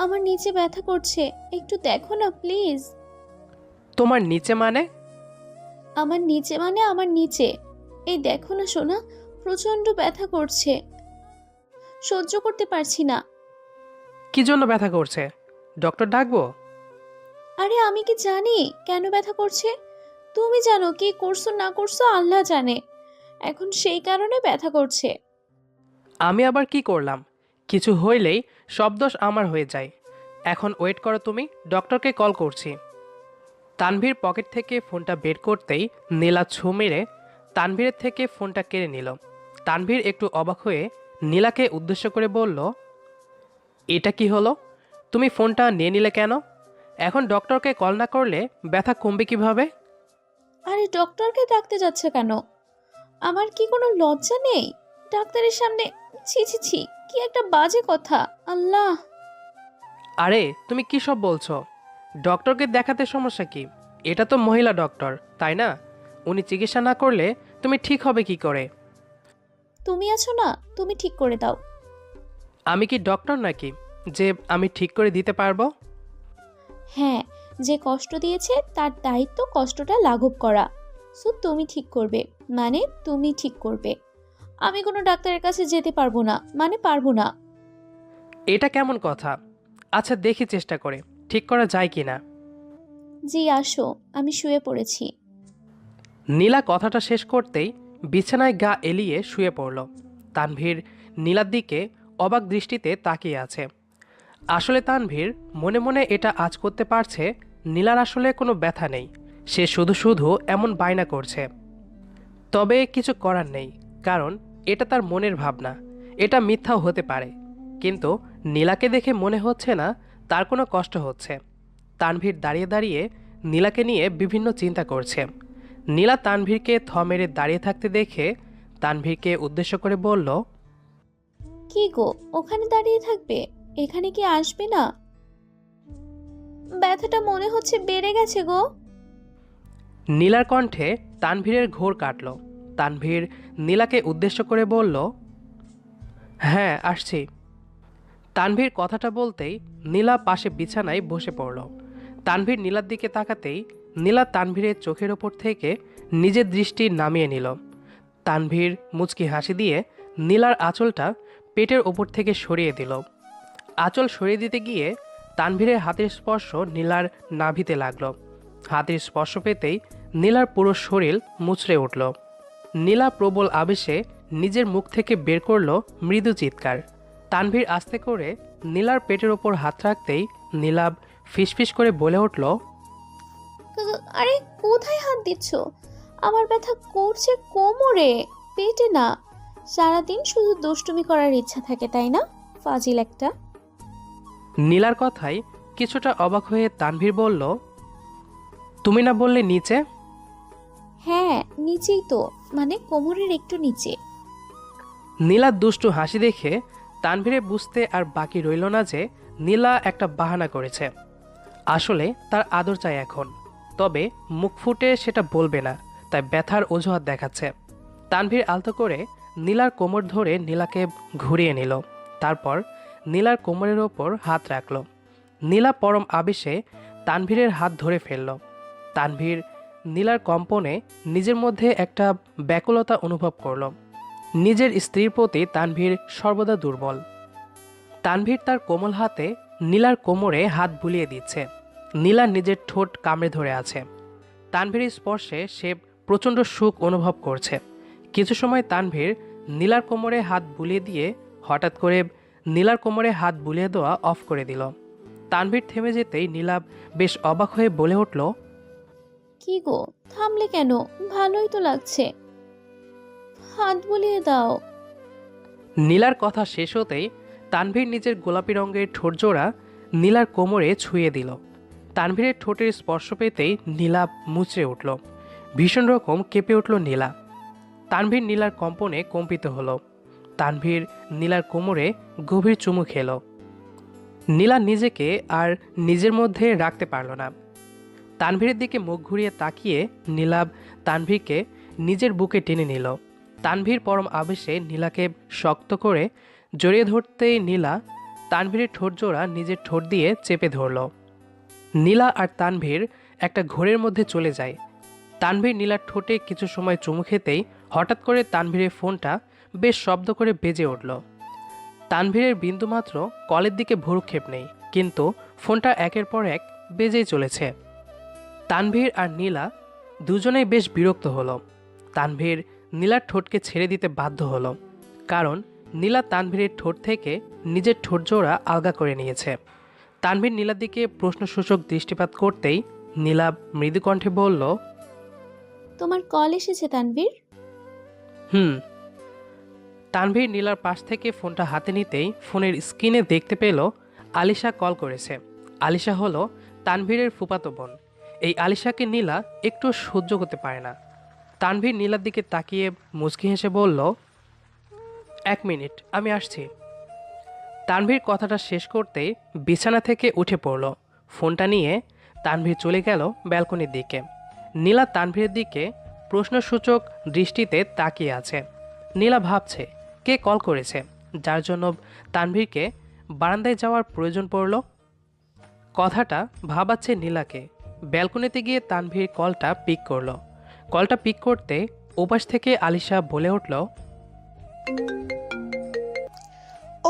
আমার নিচে ব্যথা করছে, একটু দেখো না প্লিজ। তোমার নিচে মানে? আমার নিচে মানে আমার নিচে। এই দেখো না সোনা, প্রচন্ড ব্যথা করছে, সহ্য করতে পারছি না। কি জন্য ব্যথা করছে? ডক্টর ডাকবো? আরে আমি কি জানি কেন ব্যথা করছে? তুমি জানো, কি করছো না করছো আল্লাহ জানে। এখন সেই কারণে ব্যথা করছে। আমি আবার কি করলাম? কিছু হইলেই সব দোষ আমার হয়ে যায়। এখন ওয়েট করো, তুমি ডক্টরকে কল করছি। তানভীর পকেট থেকে ফোনটা বের করতেই নীলা ছোঁ মেরে তানভীরের থেকে ফোনটা কেড়ে নিল। তানভীর একটু অবাক হয়ে নীলাকে উদ্দেশ্য করে বলল, এটা কি হলো? তুমি ফোনটা নিয়ে নিলে কেন? এখন ডক্টরকে কল না করলে ব্যথা কমবে কিভাবে? আরে ডক্টরকে ডাকতে যাচ্ছে কেন? আমার কি কোনো লজ্জা নেই ডাক্তারের সামনে? ছি ছি ছি, কি একটা বাজে কথা, আল্লাহ। আরে তুমি কী সব বলছো? ডক্টরকে দেখাতে সমস্যা কি? এটা তো মহিলা ডক্টর, তাই না? উনি চিকিৎসা না করলে তুমি ঠিক হবে কি করে? তুমি আছো না, তুমি ঠিক করে দাও। আমি কি ডক্টর নাকি যে আমি ঠিক করে দিতে পারবো? হ্যাঁ, যে কষ্ট দিয়েছে তার দায়িত্ব কষ্টটা লাঘব করা। সো তুমি ঠিক করবে, মানে তুমি ঠিক করবে। আমি কোনো ডাক্তারের কাছে যেতে পারবো না, মানে পারবো না। এটা কেমন কথা? আচ্ছা দেখি চেষ্টা করে ঠিক করা যায় কি না। জি আসো, আমি শুয়ে পড়েছি। নীলা কথাটা শেষ করতেই বিছানায় গা এলিয়ে শুয়ে পড়ল। তানভীর নীলার দিকে অবাক দৃষ্টিতে তাকিয়ে আছে। আসলে তানভীর মনে মনে এটা আজ করতে পারছে, নীলার আসলে কোনো ব্যথা নেই, সে শুধু শুধু এমন বায়না করছে। তবে কিছু করার নেই, কারণ এটা তার মনের ভাবনা, এটা মিথ্যাও হতে পারে। কিন্তু নীলাকে দেখে মনে হচ্ছে না তার কোনো কষ্ট হচ্ছে। তানভীর দাঁড়িয়ে দাঁড়িয়ে নীলাকে নিয়ে বিভিন্ন চিন্তা করছে। নীলা তানভীরকে থ মেরে দাঁড়িয়ে থাকতে দেখে তানভীরকে উদ্দেশ্য করে বলল, কি গো, ওখানে দাঁড়িয়ে থাকবে? এখানে কি আসবে না? ব্যথাটা মনে হচ্ছে বেড়ে গেছে গো। নীলার কণ্ঠে তানভীরের ঘোর কাটল। তানভীর নীলাকে উদ্দেশ্য করে বলল, হ্যাঁ আসছি। তানভীর কথাটা বলতেই নীলা পাশে বিছানায় বসে পড়ল। তানভীর নীলার দিকে তাকাতেই নীলা তানভীরের চোখের ওপর থেকে নিজের দৃষ্টি নামিয়ে নিল। তানভীর মুচকি হাসি দিয়ে নীলার আঁচলটা পেটের ওপর থেকে সরিয়ে দিল। আঁচল সরিয়ে দিতে গিয়ে তানভীরের হাতের স্পর্শ নীলার নাভিতে লাগলো। হাতের স্পর্শ পেতেই নীলার পুরো শরীর মুচড়ে উঠল। নীলা প্রবল আবেশে নিজের মুখ থেকে বের করলো মৃদু চিৎকার। তানভীর আস্তে করে নীলার পেটের ওপর হাত রাখতেই নীলাব ফিসফিস করে বলে উঠল, আরে কোথায় হাত দিচ্ছ? আমার ব্যথা করছে কোমরে, পেটে না। সারাদিন শুধু দুষ্টুমি করার ইচ্ছা থাকে তাই না? ফাজিল একটা। নীলার কথায় কিছুটা অবাক হয়ে তানভীর বলল, তুমি না বললে নিচে? হ্যাঁ নিচেই তো, মানে কোমরের একটু নিচে। নীলার দুষ্টু হাসি দেখে তানভীরে বুঝতে আর বাকি রইল না যে নীলা একটা বাহানা করেছে। আসলে তার আদর চাই এখন, তবে মুখ ফুটে সেটা বলবে না, তাই ব্যথার অজুহাত দেখাচ্ছে। তানভীর আলতো করে নীলার কোমর ধরে নীলাকে ঘুরিয়ে নিল। তারপর নীলার কোমরের ওপর হাত রাখল। নীলা পরম আবেশে তানভীরের হাত ধরে ফেলল। তানভীর নীলার কম্পনে নিজের মধ্যে একটা ব্যাকুলতা অনুভব করল। নিজের স্ত্রীর প্রতি তানভীর সর্বদা দুর্বল। তানভীর তার কোমল হাতে নীলার কোমরে হাত বুলিয়ে দিচ্ছে। নীলা নিজের ঠোঁট কামড়ে ধরে আছে। তানভীরের স্পর্শে সে প্রচণ্ড সুখ অনুভব করছে। কিছু সময় তানভীর নীলার কোমরে হাত বুলিয়ে দিয়ে হঠাৎ করে নীলার কোমরে হাত বুলিয়ে দেওয়া অফ করে দিল। তানভীর থেমে যেতেই নীলা বেশ অবাক হয়ে বলে উঠল, কি গো, থামলে কেন? ভালোই তো লাগছে, হাত বুলিয়ে দাও। নীলার কথা শেষ হতেই তানভীর নিজের গোলাপি রঙের ঠোঁটজোড়া নীলার কোমরে ছুঁয়ে দিল। তানভীরের ঠোঁটের স্পর্শ পেতেই নীলা মুচড়ে উঠল। ভীষণ রকম কেঁপে উঠল নীলা। তানভীর নীলার কম্পনে কম্পিত হলো। তানভীর নীলার কোমরে গভীর চুমু খেল। নীলা নিজেকে আর নিজের মধ্যে রাখতে পারল না। তানভীরের দিকে মুখ ঘুরিয়ে তাকিয়ে নীলাব তানভীরকে নিজের বুকে টেনে নিল। তানভীর পরম আবেশে নীলাকে শক্ত করে জড়িয়ে ধরতেই নীলা তানভীরের ঠোঁট জোড়া নিজের ঠোঁট দিয়ে চেপে ধরল। নীলা আর তানভীর একটা ঘোরের মধ্যে চলে যায়। তানভীর নীলার ঠোঁটে কিছু সময় চুমু খেতেই হঠাৎ করে তানভীরের ফোনটা বেশ শব্দ করে বেজে উঠল। তানভীরের বিন্দুমাত্র কলের দিকে ভ্রুক্ষেপ নেই, কিন্তু ফোনটা একের পর এক বেজেই চলেছে। তানভীর আর নীলা দুজনেই বেশ বিরক্ত হলো। তানভীর নীলার ঠোঁটকে ছেড়ে দিতে বাধ্য হলো, কারণ নীলা তানভীরের ঠোঁট থেকে নিজের ঠোঁট জোড়া আলগা করে নিয়েছে। তানভীর নীলার দিকে প্রশ্নসূচক দৃষ্টিপাত করতেই নীলা মৃদু কণ্ঠে বলল, তোমার কল এসেছে তানভীর? হুম। তানভীর নীলার পাশ থেকে ফোনটা হাতে নিতেই ফোনের স্ক্রিনে দেখতে পেল আলিশা কল করেছে। আলিশা হলো তানভীরের ফুফাতো বোন। এই আলিশাকে নীলা একটু সহ্য করতে পারে না। তানভীর নীলার দিকে তাকিয়ে মুচকি হেসে বলল, 1 মিনিট, আমি আসছি। তানভীর কথাটা শেষ করতেই বিছানা থেকে উঠে পড়ল। ফোনটা নিয়ে তানভীর চলে গেল ব্যালকনির দিকে। নীলা তানভীরের দিকে প্রশ্নসূচক দৃষ্টিতে তাকিয়ে আছে। নীলা ভাবছে কে কল করেছে, যার জন্য তানভীরকে বারান্দায় যাওয়ার প্রয়োজন পড়ল। কথাটা ভাবাচ্ছে নীলাকে। ব্যালকনিতে গিয়ে তানভীর কলটা পিক করলো। কলটা পিক করতে ওপাশ থেকে আলিশা বলে উঠল,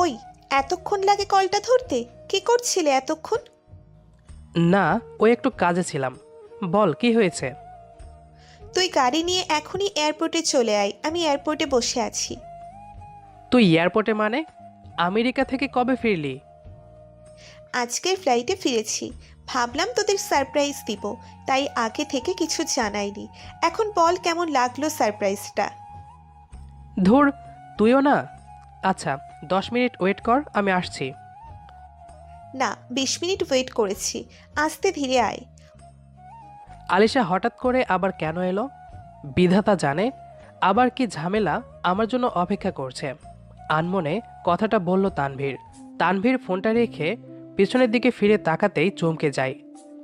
ওই, এতক্ষণ লাগে কলটা ধরতে? কি করছিলে এতক্ষণ? না, ওই একটু কাজে ছিলাম। বল কি হয়েছে? তুই গাড়ি নিয়ে এখনই এয়ারপোর্টে চলে আয়, আমি এয়ারপোর্টে বসে আছি। তুই এয়ারপোর্টে মানে? আমেরিকা থেকে কবে ফিরলি? আজকের ফ্লাইটে ফিরেছি। ভাবলাম তোদের সারপ্রাইজ দিব, তাই আগে থেকে কিছু জানাইনি। এখন বল কেমন লাগলো সারপ্রাইজটা? ধুর, তুইও না। আচ্ছা, 10 মিনিট ওয়েট কর, আমি আসছি। না, 20 মিনিট ওয়েট করেছি, আস্তে ধীরে আয়। আলিশা হঠাৎ করে আবার কেন এলো? বিধাতা জানে আবার কি ঝামেলা আমার জন্য অপেক্ষা করছে। আনমনে কথাটা বলল তানভীর। তানভীর ফোনটা রেখে পিছনের দিকে ফিরে তাকাতেই চমকে যায়।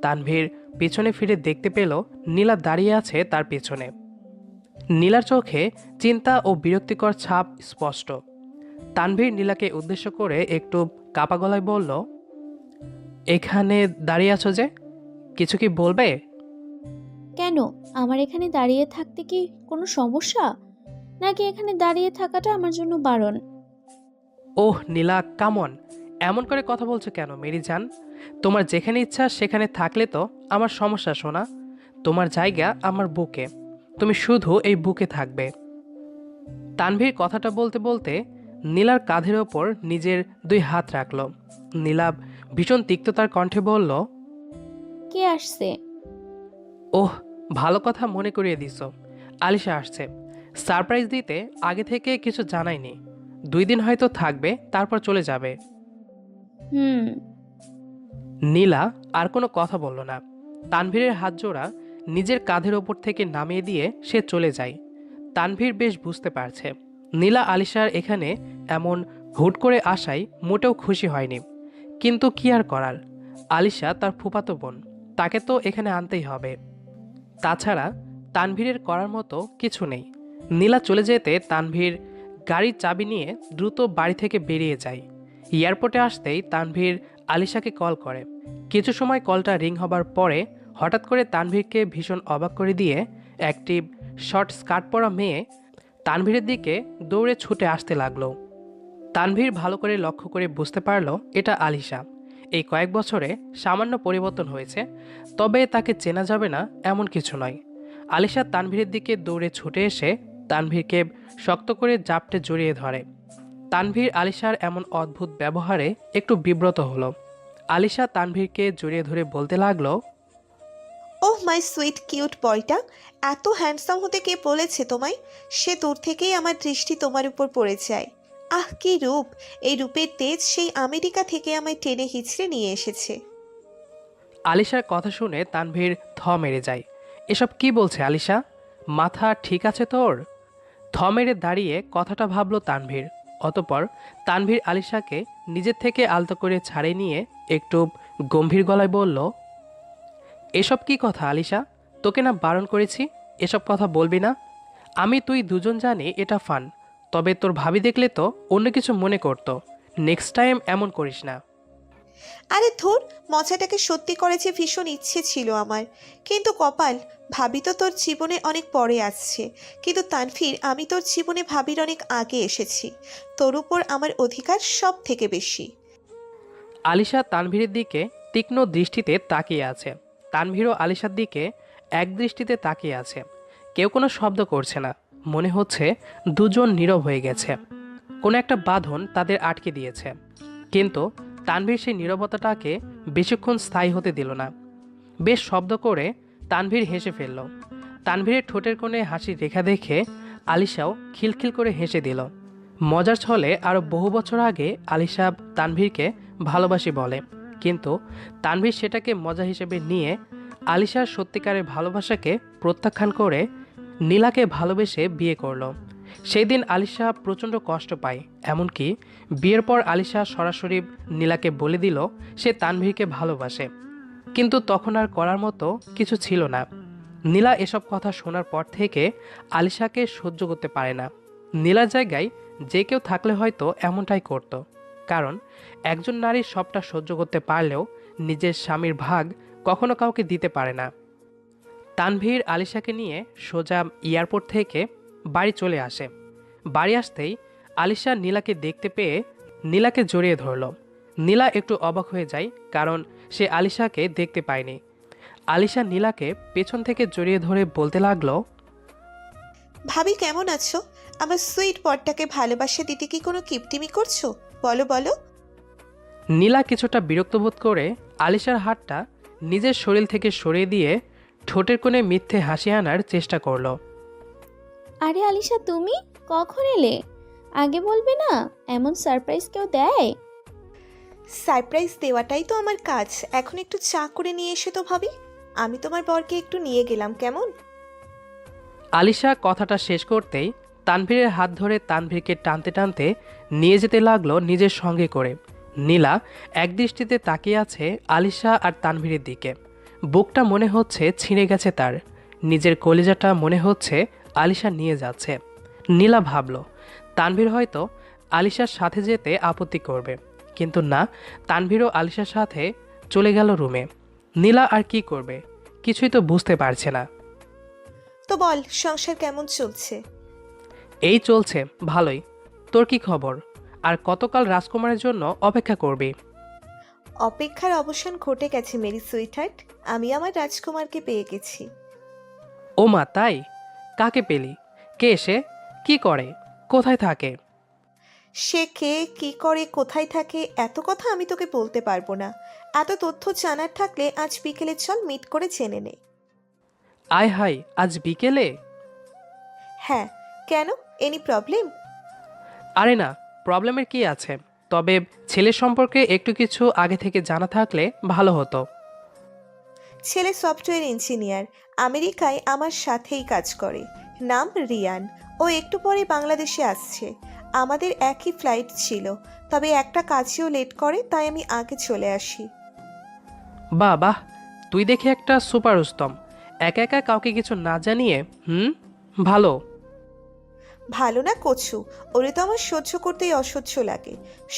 তানভীর পিছনে ফিরে দেখতে পেল নীলা দাঁড়িয়ে আছে তার পেছনে। নীলার চোখে চিন্তা ও বিরক্তিকর ছাপ স্পষ্ট। তানভীর নীলাকে উদ্দেশ্য করে একটু কাপা গলায় বলল, এখানে দাঁড়িয়ে আছো যে, কিছু কি বলবে? কেন, আমার এখানে দাঁড়িয়ে থাকতে কি কোনো সমস্যা, নাকি এখানে দাঁড়িয়ে থাকাটা আমার জন্য বারণ? ওহ নীলা, কামন, এমন করে কথা বলছো কেন মেরি জান? তোমার যেখানে ইচ্ছা সেখানে থাকলে তো আমার সমস্যা শোনা। তোমার জায়গা আমার বুকে, তুমি শুধু এই বুকে থাকবে। তানভীর কথাটা বলতে বলতে নীলার কাঁধের ওপর নিজের 2 হাত রাখল। নীলা ভীষণ তিক্ততার কণ্ঠে বলল, কে আসছে? ওহ, ভালো কথা মনে করিয়ে দিছ। আলিশা আসছে। সারপ্রাইজ দিতে আগে থেকে কিছু জানায়নি। 2 দিন হয়তো থাকবে, তারপর চলে যাবে। হুম। নীলা আর কোনো কথা বলল না। তানভীরের হাত জোড়া নিজের কাঁধের ওপর থেকে নামিয়ে দিয়ে সে চলে যায়। তানভীর বেশ বুঝতে পারছে নীলা আলিশার এখানে এমন হুট করে আসায় মোটেও খুশি হয়নি, কিন্তু কি আর করার। আলিশা তার ফুফাতো বোন, তাকে তো এখানে আনতেই হবে। তাছাড়া তানভীরের করার মতো কিছু নেই। নীলা চলে যেতে তানভীর গাড়ির চাবি নিয়ে দ্রুত বাড়ি থেকে বেরিয়ে যায়। এয়ারপোর্টে আসতেই তানভীর আলিশাকে কল করে। কিছু সময় কলটা রিং হবার পরে হঠাৎ করে তানভীরকে ভীষণ অবাক করে দিয়ে একটি শর্ট স্কার্ট পরা মেয়ে তানভীরের দিকে দৌড়ে ছুটে আসতে লাগলো। তানভীর ভালো করে লক্ষ্য করে বুঝতে পারল এটা আলিশা। এই কয়েক বছরে সামান্য পরিবর্তন হয়েছে, তবে তাকে চেনা যাবে না এমন কিছু নয়। আলিশা তানভীরের দিকে দৌড়ে ছুটে এসে তানভীরকে শক্ত করে জাপটে জড়িয়ে ধরে। তানভীর আলিশার এমন অদ্ভুত ব্যবহারে একটু বিব্রত হলো। আলিশা তানভীরকে জড়িয়ে ধরে বলতে লাগলো, ওহ মাই সুইট কিউট বয়টা, এত হ্যান্ডসাম হতে কে বলেছে তোমায়? সে দূর থেকেই আমার দৃষ্টি তোমার উপর পড়ে যায়। আহ, কি রূপ! এই রূপের তেজ সেই আমেরিকা থেকে আমায় টেনে হিচড়ে নিয়ে এসেছে। আলিশার কথা শুনে তানভীর থ মেরে যায়। এসব কি বলছে আলিশা? মাথা ঠিক আছে তোর? থ মেরে দাঁড়িয়ে কথাটা ভাবলো তানভীর। অতপর তানভীর আলিশাকে নিজের থেকে আলতো করে ছাড়িয়ে নিয়ে একটু গম্ভীর গলায় বলল, এসব কি কথা আলিশা? তোকে না বারণ করেছি এসব কথা বলবি না? আমি তুই দুজন জানি এটা ফান, তবে তোর ভাবি দেখলে তো অন্য কিছু মনে করতো। নেক্সট টাইম এমন করিস না। আরে ধুর, মজাটাকে সত্যি করে যে ভীষণ ইচ্ছে ছিল আমার, কিন্তু কপাল। ভাবি তো তোর জীবনে অনেক পরে আসছে, কিন্তু তানভীর আমি তোর জীবনে ভাবির অনেক আগে এসেছি। তোর উপর আমার অধিকার সব থেকে বেশি। আলিশা তানভীরের দিকে তীক্ষ্ণ দৃষ্টিতে তাকিয়ে আছে। তানভীরও আলিশার দিকে এক দৃষ্টিতে তাকিয়ে আছে। কেউ কোনো শব্দ করছে না। মনে হচ্ছে দুজন নীরব হয়ে গেছে। কোনো একটা বাঁধন তাদের আটকে দিয়েছে। কিন্তু তানভীর সেই নীরবতাটাকে বেশিক্ষণ স্থায়ী হতে দিল না। বেশ শব্দ করে তানভীর হেসে ফেলল। তানভীরের ঠোঁটের কোণে হাসি রেখা দেখে আলিশাও খিলখিল করে হেসে দিল। মজার ছলে আরও বহু বছর আগে আলিশা তানভীরকে ভালোবাসি বলে, কিন্তু তানভীর সেটাকে মজা হিসেবে নিয়ে আলিশার সত্যিকারের ভালোবাসাকে প্রত্যাখ্যান করে নীলাকে ভালোবেসে বিয়ে করলো। সেই দিন আলিশা প্রচণ্ড কষ্ট পায়। এমনকি বিয়ের পর আলিশা সরাসরি নীলাকে বলে দিল সে তানভীরকে ভালোবাসে, কিন্তু তখন আর করার মতো কিছু ছিল না। নীলা এসব কথা শোনার পর থেকে আলিশাকে সহ্য করতে পারে না। নীলার জায়গায় যে কেউ থাকলে হয়তো এমনটাই করত, কারণ একজন নারী সবটা সহ্য করতে পারলেও নিজের স্বামীর ভাগ কখনো কাউকে দিতে পারে না। তানভীর আলিশাকে নিয়ে সোজা এয়ারপোর্ট থেকে বাড়ি চলে আসে। বাড়ি আসতেই আলিশা নীলাকে দেখতে পেয়ে নীলাকে জড়িয়ে ধরল। নীলা একটু অবাক হয়ে যায়, কারণ সে আলিশাকে দেখতে পায়নি। আলিশা নীলাকে পেছন থেকে জড়িয়ে ধরে বলতে লাগলো, ভাবি কেমন আছো? আমার সুইট বরটাকে ভালোবাসা দিতে কি কোনো কিপটিমি করছো? বলো বলো। নীলা কিছুটা বিরক্ত বোধ করে আলিশার হাতটা নিজের শরীর থেকে সরিয়ে দিয়ে ঠোঁটের কোণে মিথ্যে হাসি আনার চেষ্টা করলো। আরে আলিশা, তুমি কখন এলে? আগে বলবে না? এমন সারপ্রাইজ কেউ দেয়? সারপ্রাইজ দেওয়াটাই তো আমার কাজ। এখন একটু চা করে নিয়ে এসে তো ভাবি। আমি তোমার বরকে একটু নিয়ে গেলাম, কেমন? আলিশা কথাটা শেষ করতেই তানভীরের হাত ধরে তানভীরকে টানতে টানতে নিয়ে যেতে লাগলো নিজের সঙ্গে করে। নীলা একদৃষ্টিতে তাকিয়ে আছে আলিশা আর তানভীরের দিকে। বুকটা মনে হচ্ছে ছিঁড়ে গেছে তার। নিজের কলিজাটা মনে হচ্ছে আলিশা নিয়ে যাচ্ছে। নীলা ভাবল তানভীর হয়তো আলিশার সাথে যেতে আপত্তি করবে, কিন্তু না, তানভীরও আলিশার সাথে চলে গেল রুমে। নীলা আর কি করবে, কিছুই তো বুঝতে পারছে না। তো বল, সংসার কেমন চলছে? এই চলছে ভালোই। তোর কি খবর? আর কতকাল রাজকুমারের জন্য অপেক্ষা করবি? অপেক্ষার অবসান ঘটে গেছে মেরি সুইটহার্ট। আমি আমার রাজকুমারকে পেয়ে গেছি। ও মা, তাই? কাকে পেলি? কে সে? কি করে? কোথায় থাকে? সে কে, কি করে, কোথায় থাকে, এত কথা আমি তোকে বলতে পারবো না। এত তথ্য জানার থাকলে আজ বিকেলে চল মিট করে জেনে নে। আয় হাই, আজ বিকেলে? হ্যাঁ, কেন? Any problem? আরে না, প্রবলেমের কি আছে, তবে ছেলের সম্পর্কে একটু কিছু আগে থেকে জানা থাকলে ভালো হতো। ছেলে সফটওয়্যার ইঞ্জিনিয়ার, আমেরিকায় আমার সাথেই কাজ করে। নাম রিয়ান। ও একটু পরে বাংলাদেশে আসছে। আমাদের একই ফ্লাইট ছিল, তবে একটা কাজেও লেট করে, তাই আমি আগে চলে আসি। বাহ বাহ, তুই দেখে একটা সুপার উস্তম। একা একা কাউকে কিছু না জানিয়ে। ভালো। ভালো না কচু, ওরে তো আমার সহ্য করতেই অসহ্য লাগে।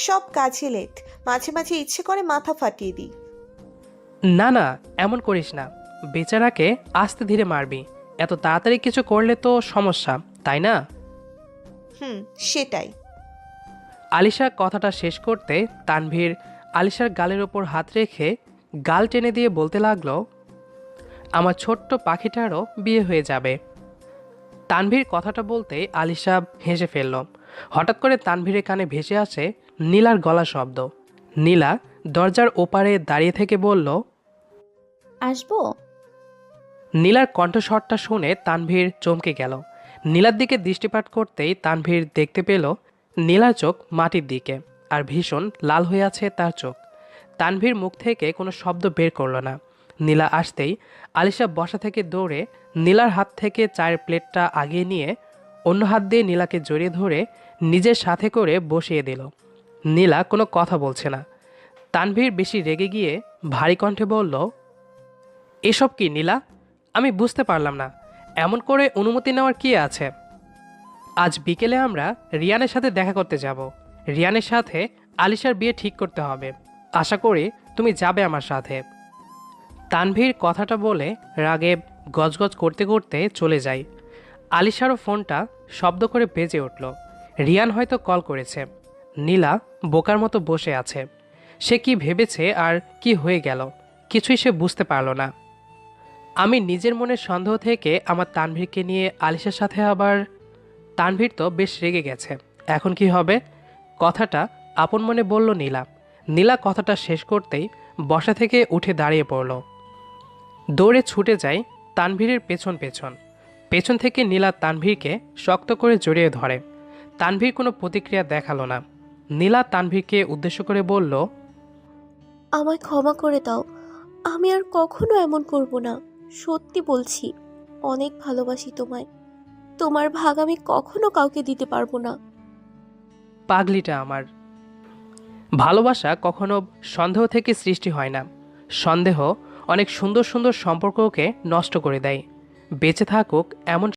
সব কাজে লেট, মাঝে মাঝে ইচ্ছে করে মাথা ফাটিয়ে দিই। না না, এমন করিস না। বেচারাকে আস্তে ধীরে মারবি। এত তাড়াতাড়ি কিছু করলে তো সমস্যা, তাই না? সেটাই। আলিশা কথাটা শেষ করতে তানভীর আলিশার গালের ওপর হাত রেখে গাল টেনে দিয়ে বলতে লাগলো, আমার ছোট্ট পাখিটারও বিয়ে হয়ে যাবে। তানভীর কথাটা বলতে আলিশা হেসে ফেলল। হঠাৎ করে তানভীরের কানে ভেসে আসে নীলার গলা শব্দ। নীলা দরজার ওপারে দাঁড়িয়ে থেকে বলল, আসবো? নীলার কণ্ঠস্বরটা শুনে তানভীর চমকে গেল। নীলার দিকে দৃষ্টিপাত করতেই তানভীর দেখতে পেল নীলার চোখ মাটির দিকে, আর ভীষণ লাল হয়ে আছে তার চোখ। তানভীর মুখ থেকে কোনো শব্দ বের করল না। নীলা আসতেই আলিশা বসা থেকে দৌড়ে নীলার হাত থেকে চায়ের প্লেটটা আগিয়ে নিয়ে অন্য হাত দিয়ে নীলাকে জড়িয়ে ধরে নিজের সাথে করে বসিয়ে দিল। নীলা কোনো কথা বলছে না। তানভীর বেশি রেগে গিয়ে ভারী কণ্ঠে বলল, এসব কি নীলা? আমি বুঝতে পারলাম না, এমন করে অনুমতি নেওয়ার কি আছে? আজ বিকেলে আমরা রিয়ানের সাথে দেখা করতে যাব। রিয়ানের সাথে আলিশার বিয়ে ঠিক করতে হবে। আশা করি তুমি যাবে আমার সাথে। তানভীর কথাটা বলে রাগে গজগজ করতে করতে চলে যায়। আলিশারও ফোনটা শব্দ করে বেজে উঠল। রিয়ান হয়তো কল করেছে। নীলা বোকার মতো বসে আছে। সে কি ভেবেছে আর কি হয়ে গেল কিছুই সে বুঝতে পারল না। আমি নিজের মনের সন্দেহ থেকে আমার তানভীরকে নিয়ে আলিশার সাথে আবার। তানভীর তো বেশ রেগে গেছে। এখন কি হবে? কথাটা আপন মনে বলল নীলা। নীলা কথাটা শেষ করতেই বসা থেকে উঠে দাঁড়িয়ে পড়ল। দৌড়ে ছুটে যায় তানভীরের পেছন পেছন। পেছন থেকে নীলা তানভীরকে শক্ত করে জড়িয়ে ধরে। তানভীর কোনো প্রতিক্রিয়া দেখালো না। নীলা তানভীরকে উদ্দেশ্য করে বলল, আমায় ক্ষমা করে দাও, আমি আর কখনো এমন করব না। সত্যি বলছি, অনেক ভালোবাসি তোমায়। তোমার ভাগ আমি কখনো কাউকে দিতে পারবো না। পাগলিটা আমার। ভালোবাসা কখনো সন্দেহ থেকে সৃষ্টি হয় না। সন্দেহ অনেক সুন্দর সুন্দর সম্পর্ককে নষ্ট করে দেয়। বেঁচে থাকুক এমন